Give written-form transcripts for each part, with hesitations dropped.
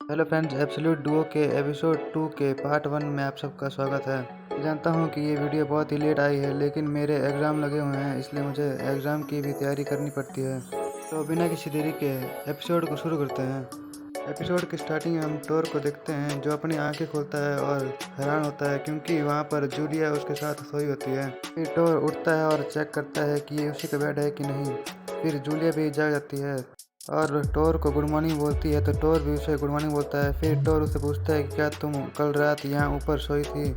Hello friends, absolute Duo के episode 2 के part 1 में आप सबका स्वागत है। जानता हूं कि ये वीडियो बहुत ही लेट आई है, लेकिन मेरे एग्ज़ाम लगे हुए हैं, इसलिए मुझे एग्ज़ाम की भी तैयारी करनी पड़ती है। तो बिना किसी देरी के एपिसोड को शुरू करते हैं। एपिसोड की स्टार्टिंग में हम टोर को देखते हैं, जो अपनी आंखें खोलता है और हैरान होता है क्योंकि वहाँ पर जूलिया उसके साथ सोई होती है। फिर टोर उठता है और चेक करता है कि ये उसी का बेड है कि नहीं। फिर जूलिया भी जाग जाती है और टोर को गुड मॉर्निंग बोलती है, तो टोर भी उसे गुड मॉर्निंग बोलता है। फिर टोर उससे पूछता है कि क्या तुम कल रात यहाँ ऊपर सोई थी,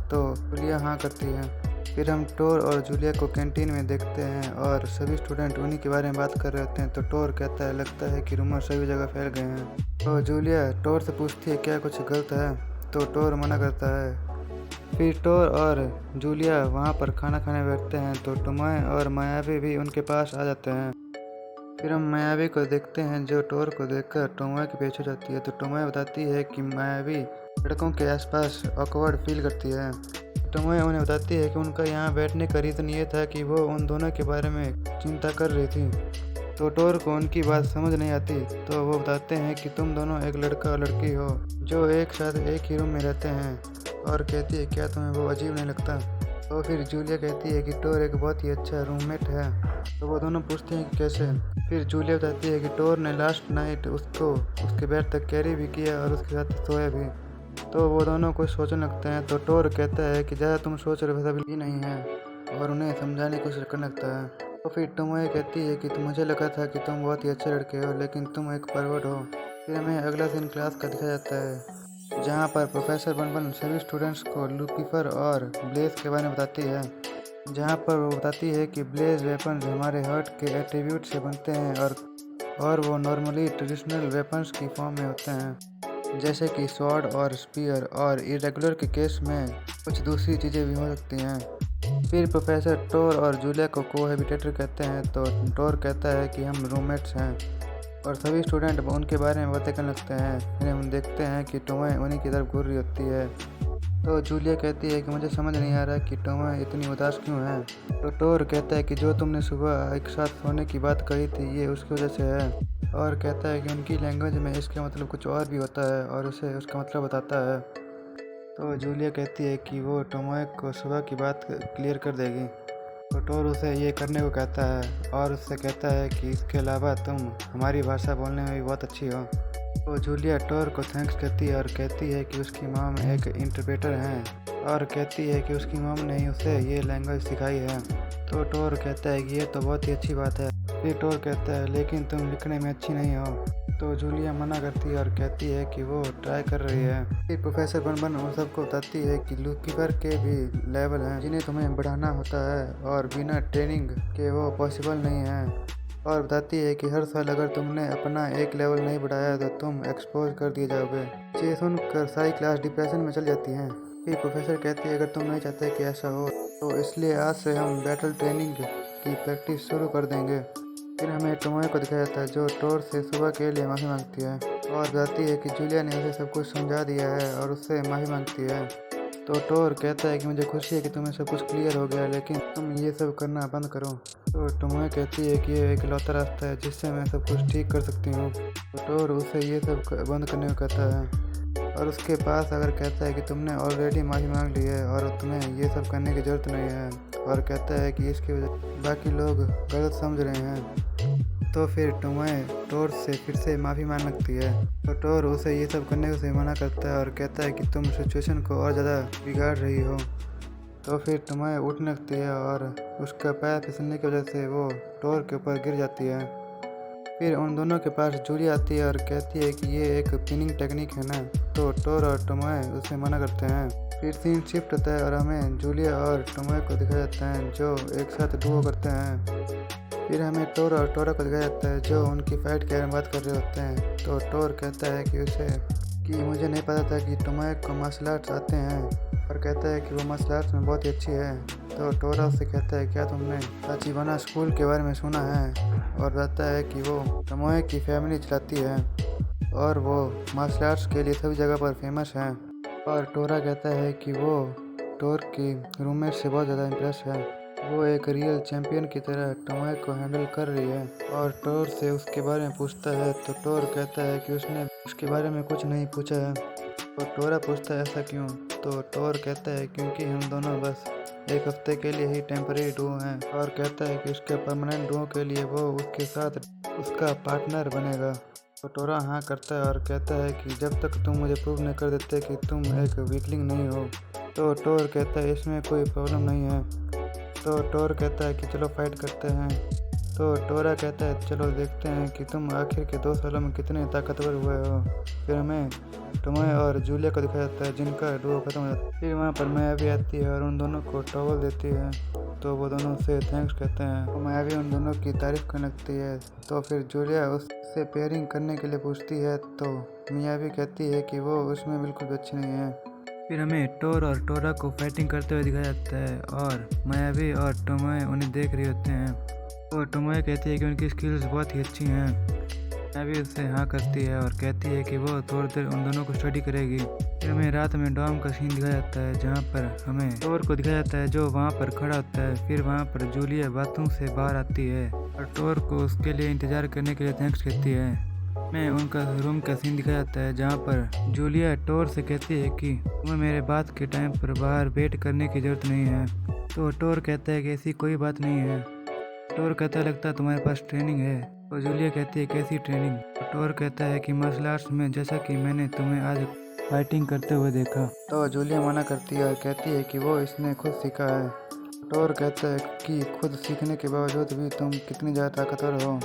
तो जूलिया हाँ करती है। फिर हम टोर और जूलिया को कैंटीन में देखते हैं और सभी स्टूडेंट उन्हीं के बारे में बात कर रहे होते हैं। तो टोर कहता है लगता है कि रूमर सभी जगह फैल गए हैं। तो जूलिया टोर से पूछती है क्या कुछ गलत है, तो टोर मना करता है। फिर टोर और जूलिया वहाँ पर खाना खाने बैठते हैं, तो टोमॉय और मायावी भी उनके पास आ जाते हैं। फिर हम मायावी को देखते हैं, जो टोर को देखकर टोमॉय के पीछे जाती है। तो टोमॉय बताती है कि मायावी लड़कों के आसपास ऑकवर्ड फील करती है। टोमॉय उन्हें बताती है कि उनका यहाँ बैठने का रीज़न ये था कि वो उन दोनों के बारे में चिंता कर रही थी। तो टोर को उनकी बात समझ नहीं आती, तो वो बताते हैं कि तुम दोनों एक लड़का और लड़की हो जो एक साथ एक ही रूम में रहते हैं, और कहती है क्या तुम्हें वो अजीब नहीं लगता। तो फिर जूलिया कहती है कि टोर एक बहुत ही अच्छा रूममेट है। तो वो दोनों पूछते हैं कि कैसे। फिर जूलिया बताती है कि टोर ने लास्ट नाइट उसको उसके बेड तक कैरी भी किया और उसके साथ सोया भी। तो वो दोनों कुछ सोचने लगते हैं। तो टोर कहता है कि ज़्यादा तुम सोच रहे वैसा भी नहीं है, और उन्हें समझाने की कोशिश करने लगता है। तो फिर टोमॉय कहती है कि मुझे लगा था कि तुम बहुत ही अच्छे लड़के हो, लेकिन तुम एक परवर्ट हो। फिर हमें अगला सीन क्लास का दिखाया जाता है, जहाँ पर प्रोफेसर बनबन सभी स्टूडेंट्स को लूसीफर और ब्लेज के बारे में बताती है। जहाँ पर वो बताती है कि ब्लेज वेपन्स हमारे हर्ट के एट्रीब्यूट से बनते हैं, और वो नॉर्मली ट्रेडिशनल वेपन्स की फॉर्म में होते हैं, जैसे कि स्वॉर्ड और स्पीयर, और इरेगुलर के केस में कुछ दूसरी चीज़ें भी हो सकती हैं। फिर प्रोफेसर टोर और जूलिया को कोहैबिटेटर कहते हैं। तो टोर कहता है कि हम रूममेट्स हैं, और सभी स्टूडेंट उनके बारे में बातें करने लगते हैं। फिर हम देखते हैं कि टोमॉय उन्हीं की तरफ घूर रही होती है। तो जूलिया कहती है कि मुझे समझ नहीं आ रहा कि टोमॉय इतनी उदास क्यों है। तो टोर कहता है कि जो तुमने सुबह एक साथ सोने की बात कही थी, ये उसकी वजह से है, और कहता है कि उनकी लैंग्वेज में इसका मतलब कुछ और भी होता है, और उसे उसका मतलब बताता है। तो जूलिया कहती है कि वो टोमॉय को सुबह की बात क्लियर कर देगी। तो टोर उसे ये करने को कहता है, और उससे कहता है कि इसके अलावा तुम हमारी भाषा बोलने में भी बहुत अच्छी हो। तो जूलिया टोर को थैंक्स कहती है और कहती है कि उसकी मॉम एक इंटरप्रेटर हैं, और कहती है कि उसकी मॉम ने ही उसे ये लैंग्वेज सिखाई है। तो टोर कहता है कि ये तो बहुत ही अच्छी बात है। फिर टोर कहता है लेकिन तुम लिखने में अच्छी नहीं हो। तो जूलिया मना करती है और कहती है कि वो ट्राई कर रही है। फिर प्रोफेसर बनबन उन सबको बताती है कि लूसीफर के भी लेवल हैं जिन्हें तुम्हें बढ़ाना होता है, और बिना ट्रेनिंग के वो पॉसिबल नहीं है। और बताती है कि हर साल अगर तुमने अपना एक लेवल नहीं बढ़ाया तो तुम एक्सपोज कर दिए जाओगे। ये सुनकर सारी क्लास डिप्रेशन में चल जाती हैं। फिर प्रोफेसर कहती है अगर तुम नहीं चाहते कि ऐसा हो, तो इसलिए आज से हम बैटल ट्रेनिंग की प्रैक्टिस शुरू कर देंगे। फिर हमें टोमॉय को दिखाया जाता है, जो टोर से सुबह के लिए माफ़ी मांगती है, और बताती है कि जूलिया ने उसे सब कुछ समझा दिया है और उससे माफ़ी मांगती है। तो टोर कहता है कि मुझे खुशी है कि तुम्हें सब कुछ क्लियर हो गया, लेकिन तुम ये सब करना बंद करो। तो टोमॉय कहती है कि ये इकलौता रास्ता है जिससे मैं सब कुछ ठीक कर सकती हूँ। तो टोर उसे ये सब बंद करने को कहता है, और उसके पास अगर कहता है कि तुमने ऑलरेडी माफ़ी मांग ली है और तुम्हें ये सब करने की ज़रूरत नहीं है, और कहता है कि इसकी वजह बाकी लोग गलत समझ रहे हैं। तो फिर टोमॉय टोर से फिर से माफ़ी मांग लगती है। तो टोर उसे ये सब करने से मना करता है और कहता है कि तुम सिचुएशन को और ज़्यादा बिगाड़ रही हो। तो फिर टोमॉय उठने लगती है, और उसका पैर फिसलने की वजह से वो टोर के ऊपर गिर जाती है। फिर उन दोनों के पास जूलिया आती है और कहती है कि ये एक पिनिंग टेक्निक है ना। तो टोर और टोमॉय उसे मना करते हैं। फिर सीन शिफ्ट होता है और हमें जूलिया और टोमॉय को दिखाया जाता है जो एक साथ डुओ करते हैं। फिर हमें टोर और टोरा को दिखाया जाता है जो उनकी फाइट के बारे में बात कर रहे होते हैं। तो टोर कहता है कि मुझे नहीं पता था कि टोमॉय को मार्शल आर्ट्स आते हैं, और कहता है कि वो मार्शल आर्ट्स में बहुत ही अच्छी है। तो टोरा उससे कहता है क्या तुमने ताचिबाना स्कूल के बारे में सुना है, और बताता है कि वो टोमॉय की फैमिली चलाती है, और वो मार्शल आर्ट्स के लिए सभी जगह पर फेमस हैं। और टोरा कहता है कि वो टोर की रूममेट से बहुत ज़्यादा इम्प्रेस है। वो एक रियल चैंपियन की तरह टोमॉय को हैंडल कर रही है, और टोर से उसके बारे में पूछता है। तो टोर कहता है कि उसने उसके बारे में कुछ नहीं पूछा है। तो टोरा पूछता है ऐसा क्यों? तो टोर कहता है क्योंकि हम दोनों बस एक हफ्ते के लिए ही टेम्परेरी डुओ हैं। और कहता है कि उसके परमानेंट डुओ के लिए वो उसके साथ उसका पार्टनर बनेगा। तो टोरा हाँ करता है और कहता है कि जब तक तुम मुझे प्रूव नहीं कर देते कि तुम एक वीकलिंग नहीं हो। तो टोर कहता है इसमें कोई प्रॉब्लम नहीं है। तो टोर कहता है कि चलो फाइट करते हैं। तो टोरा कहता है चलो देखते हैं कि तुम आखिर के 2 सालों में कितने ताकतवर हुए हो। फिर हमें टोमोए और जूलिया को दिखाया जाता है जिनका डुओ खत्म हो जाता है। फिर वहाँ पर मायावी आती है और उन दोनों को टॉवल देती है। तो वो दोनों से थैंक्स कहते हैं। तो मायावी उन दोनों की तारीफ करने लगती है। तो फिर जूलिया उससे पेयरिंग करने के लिए पूछती है। तो मियावी कहती है कि वो उसमें बिल्कुल भी अच्छी नहीं है। फिर हमें टोर और टोरा को फाइटिंग करते हुए दिखाया जाता है और मायावी और टोमोए उन्हें देख रहे होते हैं। और टोमोए कहती है कि उनकी स्किल्स बहुत ही अच्छी हैं। मायावी उससे हाँ करती है और कहती है कि वो थोड़ी देर उन दोनों को स्टडी करेगी। फिर हमें रात में डॉम का सीन दिखाया जाता है जहाँ पर हमें टोर को दिखाया जाता है जो वहाँ पर खड़ा होता है। फिर वहाँ पर जूलिया बाथरूम से बाहर आती है और टोर को उसके लिए इंतजार करने के लिए थैंक्स कहती है। में उनका रूम का सीन दिखाया जाता है जहाँ पर जूलिया टोर से कहती है कि तुम्हें मेरे बात के टाइम पर बाहर वेट करने की ज़रूरत नहीं है। तो टोर कहता है कि ऐसी कोई बात नहीं है। टोर कहता है लगता है तुम्हारे पास ट्रेनिंग है। तो जूलिया कहती है कैसी ट्रेनिंग? तो टोर कहता है कि मार्शल आर्ट्स में, जैसा कि मैंने तुम्हें आज फाइटिंग करते हुए देखा। तो जूलिया मना करती है और कहती है कि वो इसने खुद सीखा है। टोर कहता है कि खुद सीखने के बावजूद भी तुम कितनी ज़्यादा ताकतवर हो।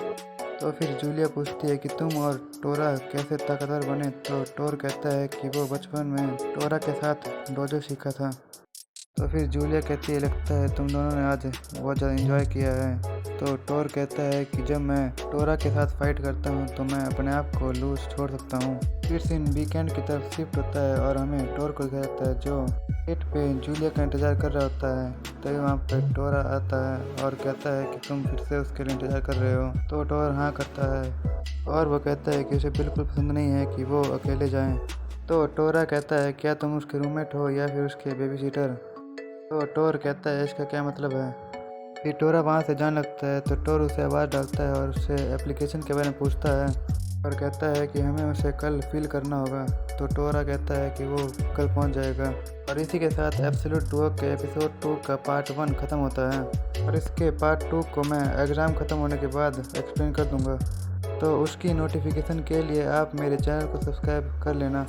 तो फिर जूलिया पूछती है कि तुम और टोरा कैसे ताकतवर बने। तो टोर कहता है कि वो बचपन में टोरा के साथ डोजो सीखा था। तो फिर जूलिया कहती है लगता है तुम दोनों ने आज बहुत ज़्यादा एंजॉय किया है। तो टोर कहता है कि जब मैं टोरा के साथ फाइट करता हूँ तो मैं अपने आप को लूज छोड़ सकता हूँ। फिर सीन वीकेंड की तरफ शिफ्ट होता है और हमें टोर को दिखाया जाता है जो गेट पे जूलिया का इंतज़ार कर रहा होता है। तभी वहाँ पे टोरा आता है और कहता है कि तुम फिर से उसके लिए इंतज़ार कर रहे हो। तो टोर हाँ करता है और वो कहता है कि उसे बिल्कुल पसंद नहीं है कि वो अकेले जाएं। तो टोरा कहता है क्या तुम उसके रूममेट हो या फिर उसके बेबी सीटर? तो टोर कहता है इसका क्या मतलब है? फिर टोरा वहाँ से जाने लगता है। तो टोर उसे आवाज़ डालता है और उससे एप्लीकेशन के बारे में पूछता है और कहता है कि हमें उसे कल फिल करना होगा। तो टोरा कहता है कि वो कल पहुँच जाएगा। और इसी के साथ एब्सोल्यूट डुओ के एपिसोड 2 का पार्ट 1 ख़त्म होता है और इसके पार्ट 2 को मैं एग्ज़ाम ख़त्म होने के बाद एक्सप्लेन कर दूँगा। तो उसकी नोटिफिकेशन के लिए आप मेरे चैनल को सब्सक्राइब कर लेना।